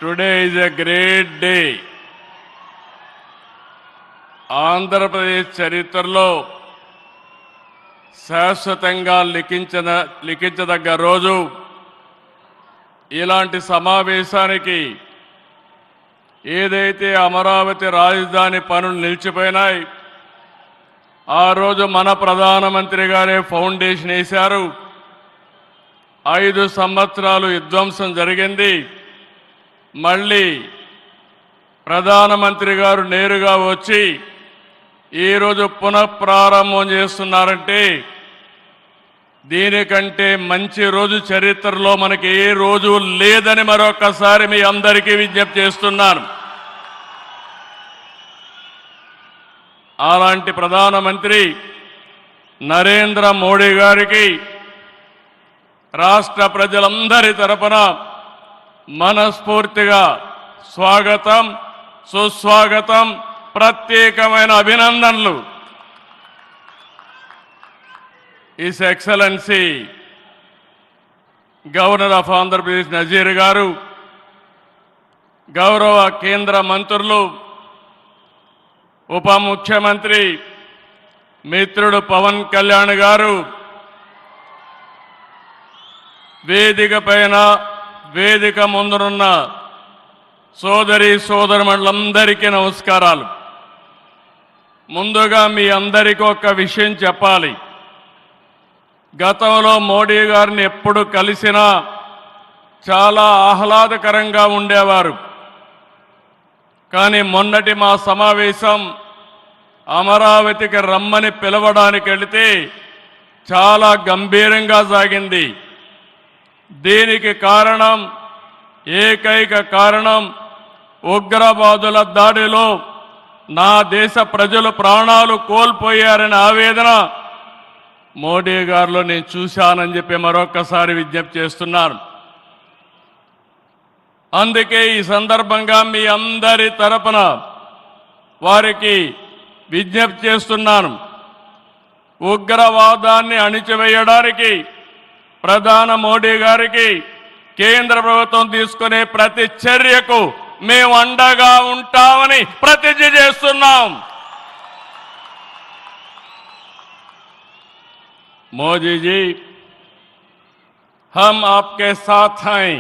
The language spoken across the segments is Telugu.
Today is a great day. Andhra Pradesh చరిత్రలో శాశ్వతంగా లిఖించదగ్గ రోజు. ఇలాంటి సమావేశానికి ఏదైతే అమరావతి రాజధాని పనులు నిలిచిపోయినాయి, ఆ రోజు మన ప్రధానమంత్రి గారే ఫౌండేషన్ వేశారు. 5 సంవత్సరాలు విధ్వంసం జరిగింది. మళ్ళీ ప్రధానమంత్రి గారు నేరుగా వచ్చి ఈరోజు పునఃప్రారంభం చేస్తున్నారంటే దీనికంటే మంచి రోజు చరిత్రలో మనకి ఏ రోజు లేదని మరొకసారి మీ అందరికీ విజ్ఞప్తి చేస్తున్నాను. అలాంటి ప్రధానమంత్రి నరేంద్ర మోడీ గారికి రాష్ట్ర ప్రజలందరి తరపున మనస్ఫూర్తిగా స్వాగతం, సుస్వాగతం, ప్రత్యేకమైన అభినందనలు. His excellency governor of Andhra Pradesh Nazir గారు, గౌరవ కేంద్ర మంత్రులు, ఉప ముఖ్యమంత్రి మిత్రుడు పవన్ కళ్యాణ్ గారు, వేదిక పైన వేదిక ముందునున్న సోదరి సోదరులందరికీ నమస్కారాలు. ముందుగా మీ అందరికీ ఒక విషయం చెప్పాలి. గతంలో మోడీ గారిని ఎప్పుడు కలిసినా చాలా ఆహ్లాదకరంగా ఉండేవారు. కానీ మొన్నటి మా సమావేశం అమరావతికి రమ్మని పిలవడానికి వెళితే చాలా గంభీరంగా సాగింది. దీనికి కారణం, ఏకైక కారణం, ఉగ్రవాదుల దాడిలో నా దేశ ప్రజలు ప్రాణాలు కోల్పోయారనే ఆవేదన మోడీ గారిలో నేను చూశానని చెప్పి మరొకసారి విజ్ఞప్తి చేస్తున్నాను. అందుకే ఈ సందర్భంగా మీ అందరి తరపున వారికి విజ్ఞప్తి చేస్తున్నాను. ఉగ్రవాదాన్ని అణిచివేయడానికి ప్రధాని మోడీ గారికి కేంద్ర ప్రభుత్వం తీసుకునే ప్రతి చర్యకు మేము అండగా ఉంటామని ప్రతిజ్ఞ చేస్తున్నాం. మోదీ जी, हम आपके साथ हैं.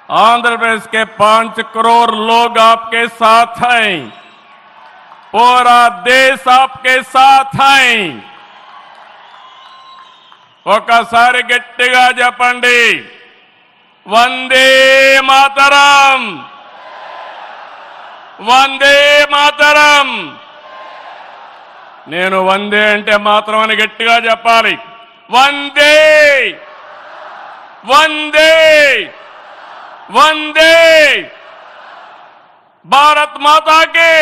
आंध्र प्रदेश के 5 करोड़ लोग आपके साथ हैं. पूरा देश आपके साथ हैं. ఒకసారి గట్టిగా చెప్పండి, వందే మాతరం, వందే మాతరం. నేను వందే అంటే మాత్రం అని గట్టిగా చెప్పాలి. వందే, వందే, వందే. భారత్ మాతాకి,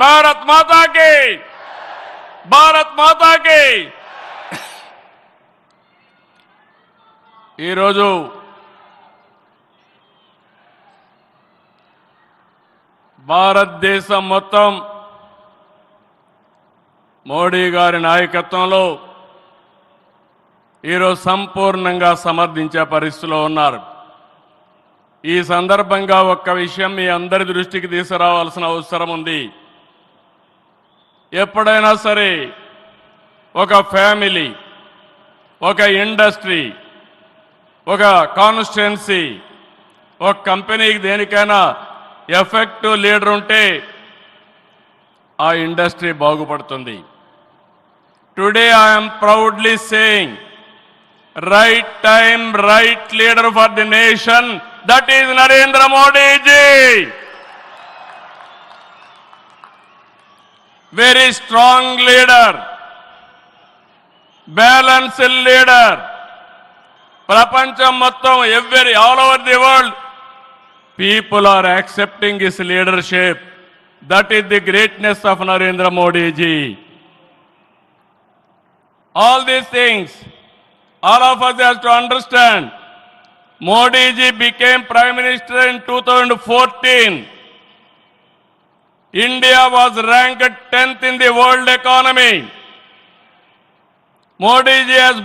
భారత్ మాతాకి, భారత్ మాతాకి. ఈరోజు భారతదేశం మొత్తం మోడీ గారి నాయకత్వంలో ఈరోజు సంపూర్ణంగా సమర్థించే పరిస్థితిలో ఉన్నారు. ఈ సందర్భంగా ఒక్క విషయం మీ అందరి దృష్టికి తీసుకురావాల్సిన అవసరం ఉంది. ఎప్పుడైనా సరే ఒక ఫ్యామిలీ, ఒక ఇండస్ట్రీ, ఒక కాన్స్టిట్యుయెన్సీ, ఒక కంపెనీకి దేనికైనా ఎఫెక్టివ్ లీడర్ ఉంటే ఆ ఇండస్ట్రీ బాగుపడుతుంది. Today I'm proudly saying, right time, right leader for the nation, that is Narendra Modi ji. Very strong leader, balanced leader. ప్రపంచం మొత్తం all over the world people are accepting his leadership. That is the greatness of Narendra Modi ji. All these things, all of us have to understand. Modi ji became Prime Minister in 2014. India was ranked 10th in the world economy. Modi ji has